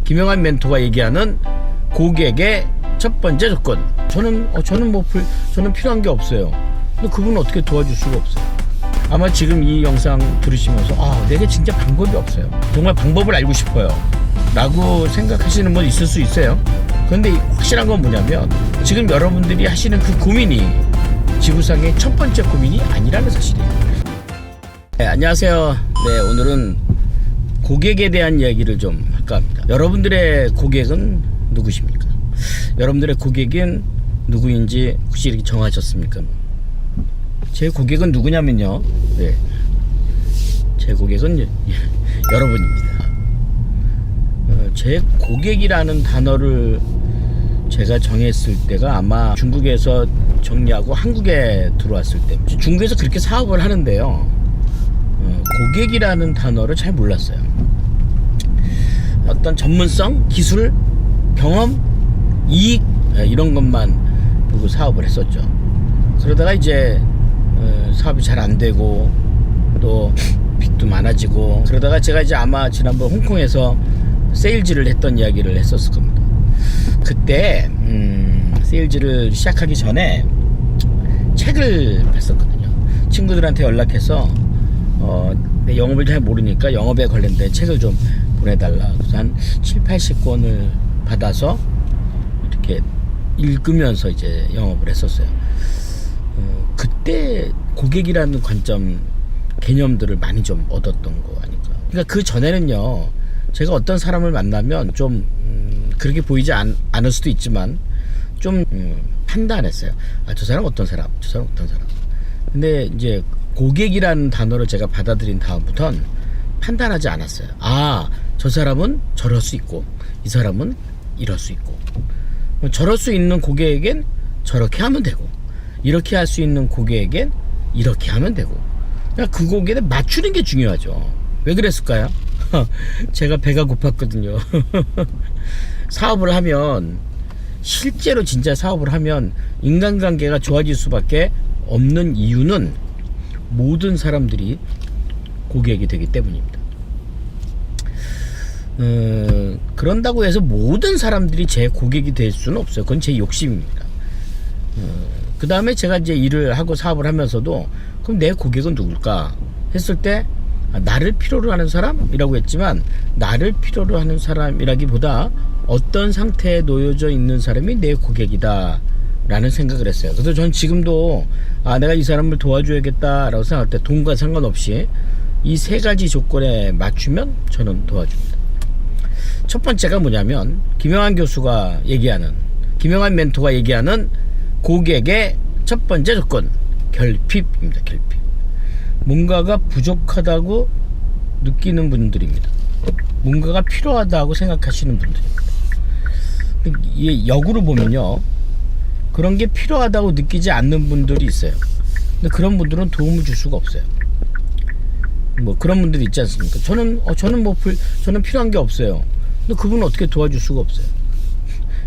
김영환 멘토가 얘기하는 고객의 첫 번째 조건. 저는 필요한 게 없어요. 근데 그분은 어떻게 도와줄 수가 없어요. 아마 지금 이 영상 들으시면서 내게 진짜 방법이 없어요. 정말 방법을 알고 싶어요 라고 생각하시는 분 있을 수 있어요. 그런데 확실한 건 뭐냐면 지금 여러분들이 하시는 그 고민이 지구상의 첫 번째 고민이 아니라는 사실이에요. 네, 안녕하세요. 네, 오늘은 고객에 대한 이야기를 좀 할까 합니다. 여러분들의 고객은 누구십니까? 여러분들의 고객은 누구인지 혹시 이렇게 정하셨습니까? 제 고객은 누구냐면요, 네, 제 고객은 여러분입니다. 제 고객이라는 단어를 제가 정했을 때가 아마 중국에서 정리하고 한국에 들어왔을 때, 중국에서 그렇게 사업을 하는데요, 고객이라는 단어를 잘 몰랐어요. 어떤 전문성, 기술, 경험, 이익 이런 것만 보고 사업을 했었죠. 그러다가 이제 사업이 잘 안 되고 또 빚도 많아지고 그러다가 제가 이제 아마 지난번 홍콩에서 세일즈를 했던 이야기를 했었을 겁니다. 그때 세일즈를 시작하기 전에 책을 뺐었거든요. 친구들한테 연락해서 내 영업을 잘 모르니까 영업에 관련된 책을 좀 보내달라. 그래서 한 7, 80권을 받아서 이렇게 읽으면서 이제 영업을 했었어요. 그때 고객이라는 관점, 개념들을 많이 좀 얻었던 거 아닐까. 그러니까 그 전에는요, 제가 어떤 사람을 만나면 좀 그렇게 보이지 않을 수도 있지만 좀 판단했어요. 저 사람 어떤 사람, 저 사람 어떤 사람. 근데 이제 고객이라는 단어를 제가 받아들인 다음부터는 판단하지 않았어요. 저 사람은 저럴 수 있고 이 사람은 이럴 수 있고, 저럴 수 있는 고객에겐 저렇게 하면 되고 이렇게 할 수 있는 고객에겐 이렇게 하면 되고, 그러니까 그 고객에 맞추는 게 중요하죠. 왜 그랬을까요? 제가 배가 고팠거든요. 사업을 하면, 실제로 진짜 사업을 하면 인간관계가 좋아질 수밖에 없는 이유는 모든 사람들이 고객이 되기 때문입니다. 그런다고 해서 모든 사람들이 제 고객이 될 수는 없어요. 그건 제 욕심입니다. 그 다음에 제가 이제 일을 하고 사업을 하면서도 그럼 내 고객은 누굴까 했을 때, 나를 필요로 하는 사람이라고 했지만 나를 필요로 하는 사람이라기보다 어떤 상태에 놓여져 있는 사람이 내 고객이다 라는 생각을 했어요. 그래서 전 지금도 내가 이 사람을 도와줘야겠다 라고 생각할 때 돈과 상관없이 이 세 가지 조건에 맞추면 저는 도와줍니다. 첫 번째가 뭐냐면 김영환 멘토가 얘기하는 고객의 첫 번째 조건, 결핍입니다. 결핍. 뭔가가 부족하다고 느끼는 분들입니다. 뭔가가 필요하다고 생각하시는 분들입니다. 이게 역으로 보면요, 그런 게 필요하다고 느끼지 않는 분들이 있어요. 근데 그런 분들은 도움을 줄 수가 없어요. 그런 분들이 있지 않습니까? 저는 필요한 게 없어요. 근데 그분은 어떻게 도와줄 수가 없어요.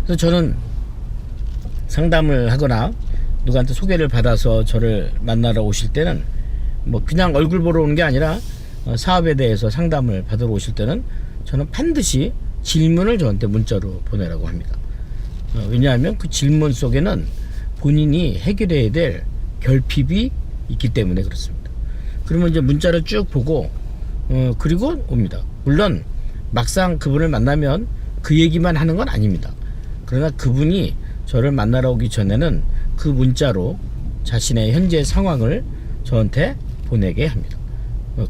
그래서 저는 상담을 하거나 누구한테 소개를 받아서 저를 만나러 오실 때는 그냥 얼굴 보러 오는 게 아니라 사업에 대해서 상담을 받으러 오실 때는 저는 반드시 질문을 저한테 문자로 보내라고 합니다. 왜냐하면 그 질문 속에는 본인이 해결해야 될 결핍이 있기 때문에 그렇습니다. 그러면 이제 문자를 쭉 보고 그리고 옵니다. 물론 막상 그분을 만나면 그 얘기만 하는 건 아닙니다. 그러나 그분이 저를 만나러 오기 전에는 그 문자로 자신의 현재 상황을 저한테 보내게 합니다.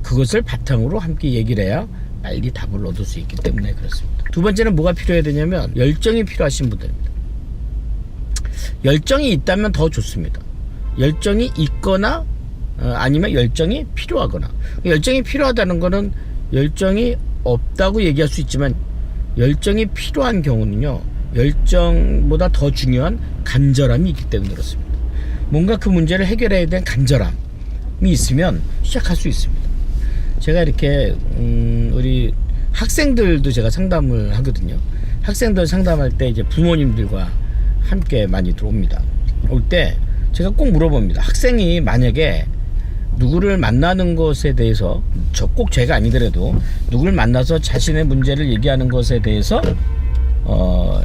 그것을 바탕으로 함께 얘기를 해야 빨리 답을 얻을 수 있기 때문에 그렇습니다. 두 번째는 뭐가 필요해야 되냐면 열정이 필요하신 분들입니다. 열정이 있다면 더 좋습니다. 열정이 있거나 아니면 열정이 필요하거나. 열정이 필요하다는 거는 열정이 없다고 얘기할 수 있지만, 열정이 필요한 경우는요, 열정보다 더 중요한 간절함이 있기 때문에 그렇습니다. 뭔가 그 문제를 해결해야 될 간절함이 있으면 시작할 수 있습니다. 제가 이렇게 우리 학생들도 제가 상담을 하거든요. 학생들 상담할 때 이제 부모님들과 함께 많이 들어옵니다. 올 때 제가 꼭 물어봅니다. 학생이 만약에 누구를 만나는 것에 대해서 꼭 제가 아니더라도 누구를 만나서 자신의 문제를 얘기하는 것에 대해서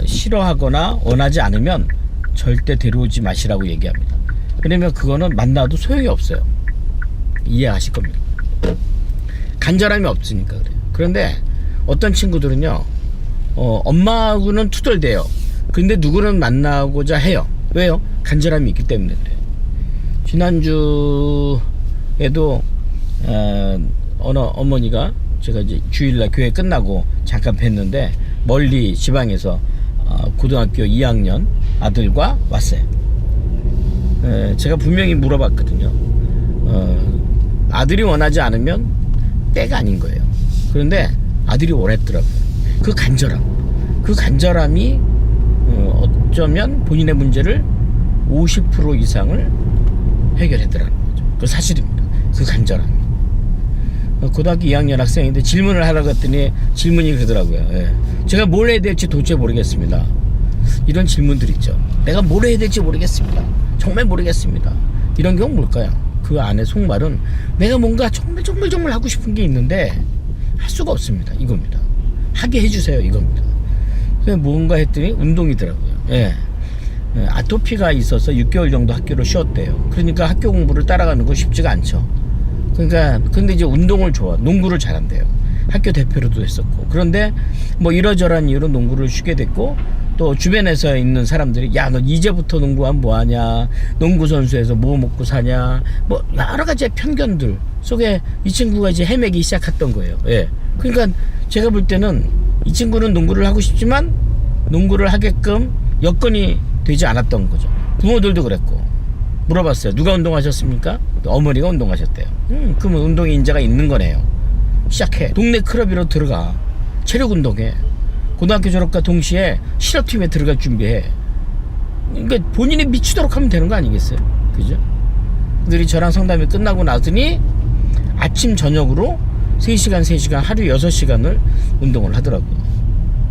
싫어하거나 원하지 않으면 절대 데려오지 마시라고 얘기합니다. 왜냐면 그거는 만나도 소용이 없어요. 이해하실 겁니다. 간절함이 없으니까 그래요. 그런데 어떤 친구들은요, 엄마하고는 투덜대요. 근데 누구는 만나고자 해요. 왜요? 간절함이 있기 때문에 그래요. 지난주에도 어느 어머니가 제가 이제 주일날 교회 끝나고 잠깐 뵀는데 멀리 지방에서 고등학교 2학년 아들과 왔어요. 제가 분명히 물어봤거든요. 아들이 원하지 않으면 때가 아닌 거예요. 그런데 아들이 원했더라고요. 그 간절함이 어쩌면 본인의 문제를 50% 이상을 해결했더라는 거죠. 그 사실입니다. 그 간절함이. 고등학교 2학년 학생인데 질문을 하라고 했더니 질문이 그러더라고요. 예. 제가 뭘 해야 될지 도저히 모르겠습니다. 이런 질문들 있죠. 내가 뭘 해야 될지 모르겠습니다. 정말 모르겠습니다. 이런 경우 뭘까요? 그 안에 속말은 내가 뭔가 정말 하고 싶은 게 있는데 할 수가 없습니다. 이겁니다. 하게 해주세요. 이겁니다. 그래서 뭔가 했더니 운동이더라고요. 예. 아토피가 있어서 6개월 정도 학교를 쉬었대요. 그러니까 학교 공부를 따라가는 거 쉽지가 않죠. 그러니까 근데 이제 운동을 농구를 잘한대요. 학교 대표로도 했었고. 그런데 뭐 이러저러한 이유로 농구를 쉬게 됐고, 또 주변에서 있는 사람들이 야, 너 이제부터 농구하면 뭐하냐, 농구 선수에서 뭐 먹고 사냐, 뭐 여러 가지 편견들 속에 이 친구가 이제 헤매기 시작했던 거예요. 예. 그러니까 제가 볼 때는 이 친구는 농구를 하고 싶지만 농구를 하게끔 여건이 되지 않았던 거죠. 부모들도 그랬고. 물어봤어요. 누가 운동하셨습니까? 어머니가 운동하셨대요. 그러면 운동의 인자가 있는 거네요. 시작해. 동네 클럽으로 들어가. 체력 운동해. 고등학교 졸업과 동시에 실업팀에 들어갈 준비해. 그러니까 본인이 미치도록 하면 되는 거 아니겠어요? 그죠? 그들이 저랑 상담이 끝나고 나더니 아침 저녁으로 3시간 하루 6시간을 운동을 하더라고요.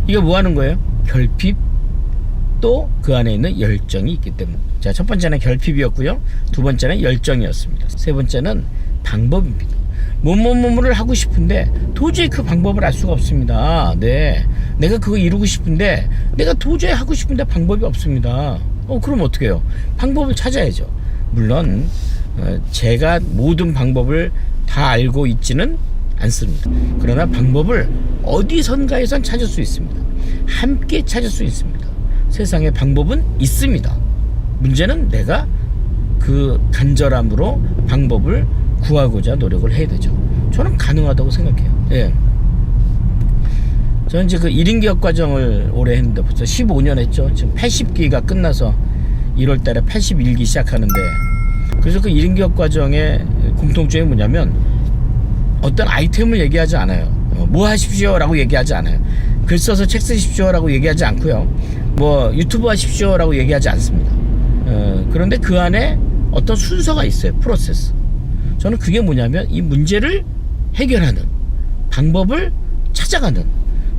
이게 뭐 하는 거예요? 결핍, 또 그 안에 있는 열정이 있기 때문에. 자, 첫 번째는 결핍이었고요. 두 번째는 열정이었습니다. 세 번째는 방법입니다. 뭐를 하고 싶은데 도저히 그 방법을 알 수가 없습니다. 네, 내가 그거 이루고 싶은데 내가 도저히 하고 싶은데 방법이 없습니다. 그럼 어떻게 해요? 방법을 찾아야죠. 물론 제가 모든 방법을 다 알고 있지는 않습니다. 그러나 방법을 어디선가에선 찾을 수 있습니다. 함께 찾을 수 있습니다. 세상에 방법은 있습니다. 문제는 내가 그 간절함으로 방법을 구하고자 노력을 해야 되죠. 저는 가능하다고 생각해요. 예. 저는 이제 그 1인 기업 과정을 오래 했는데 벌써 15년 했죠. 지금 80기가 끝나서 1월 달에 81기 시작하는데, 그래서 그 1인 기업 과정의 공통점이 뭐냐면 어떤 아이템을 얘기하지 않아요. 뭐 하십시오 라고 얘기하지 않아요. 글 써서 책 쓰십시오 라고 얘기하지 않고요. 뭐 유튜브 하십시오 라고 얘기하지 않습니다. 그런데 그 안에 어떤 순서가 있어요. 프로세스. 저는 그게 뭐냐면 이 문제를 해결하는 방법을 찾아가는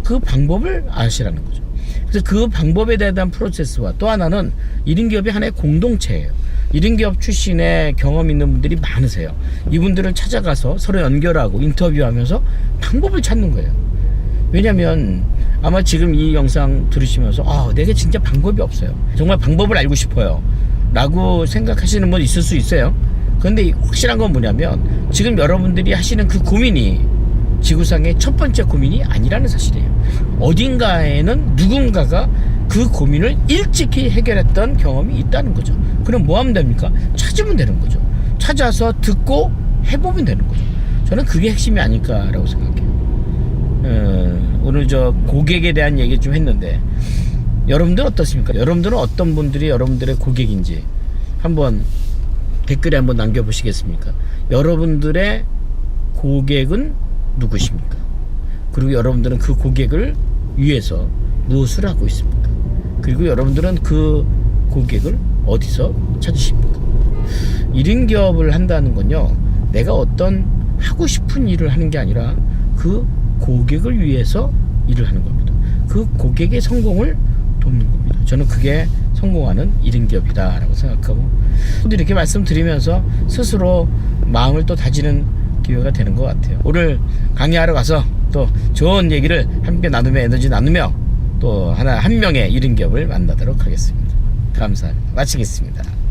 그 방법을 아시라는 거죠. 그래서 그 방법에 대한 프로세스와 또 하나는 1인 기업이 하나의 공동체예요. 1인 기업 출신의 경험 있는 분들이 많으세요. 이분들을 찾아가서 서로 연결하고 인터뷰하면서 방법을 찾는 거예요. 왜냐면 아마 지금 이 영상 들으시면서 내게 진짜 방법이 없어요, 정말 방법을 알고 싶어요 라고 생각하시는 분 있을 수 있어요. 그런데 확실한 건 뭐냐면 지금 여러분들이 하시는 그 고민이 지구상의 첫 번째 고민이 아니라는 사실이에요. 어딘가에는 누군가가 그 고민을 일찍이 해결했던 경험이 있다는 거죠. 그럼 뭐 하면 됩니까? 찾으면 되는 거죠. 찾아서 듣고 해보면 되는 거죠. 저는 그게 핵심이 아닐까라고 생각해요. 오늘 저 고객에 대한 얘기 좀 했는데 여러분들은 어떻습니까? 여러분들은 어떤 분들이 여러분들의 고객인지 한번 댓글에 한번 남겨보시겠습니까? 여러분들의 고객은 누구십니까? 그리고 여러분들은 그 고객을 위해서 무엇을 하고 있습니까? 그리고 여러분들은 그 고객을 어디서 찾으십니까? 1인 기업을 한다는 건요, 내가 어떤 하고 싶은 일을 하는 게 아니라 그 고객을 위해서 일을 하는 겁니다. 그 고객의 성공을 돕는 겁니다. 저는 그게 성공하는 1인 기업이다라고 생각하고, 또 이렇게 말씀드리면서 스스로 마음을 또 다지는 기회가 되는 것 같아요. 오늘 강의하러 가서 또 좋은 얘기를 함께 나누며 에너지 나누며 또 한 명의 1인 기업을 만나도록 하겠습니다. 감사합니다. 마치겠습니다.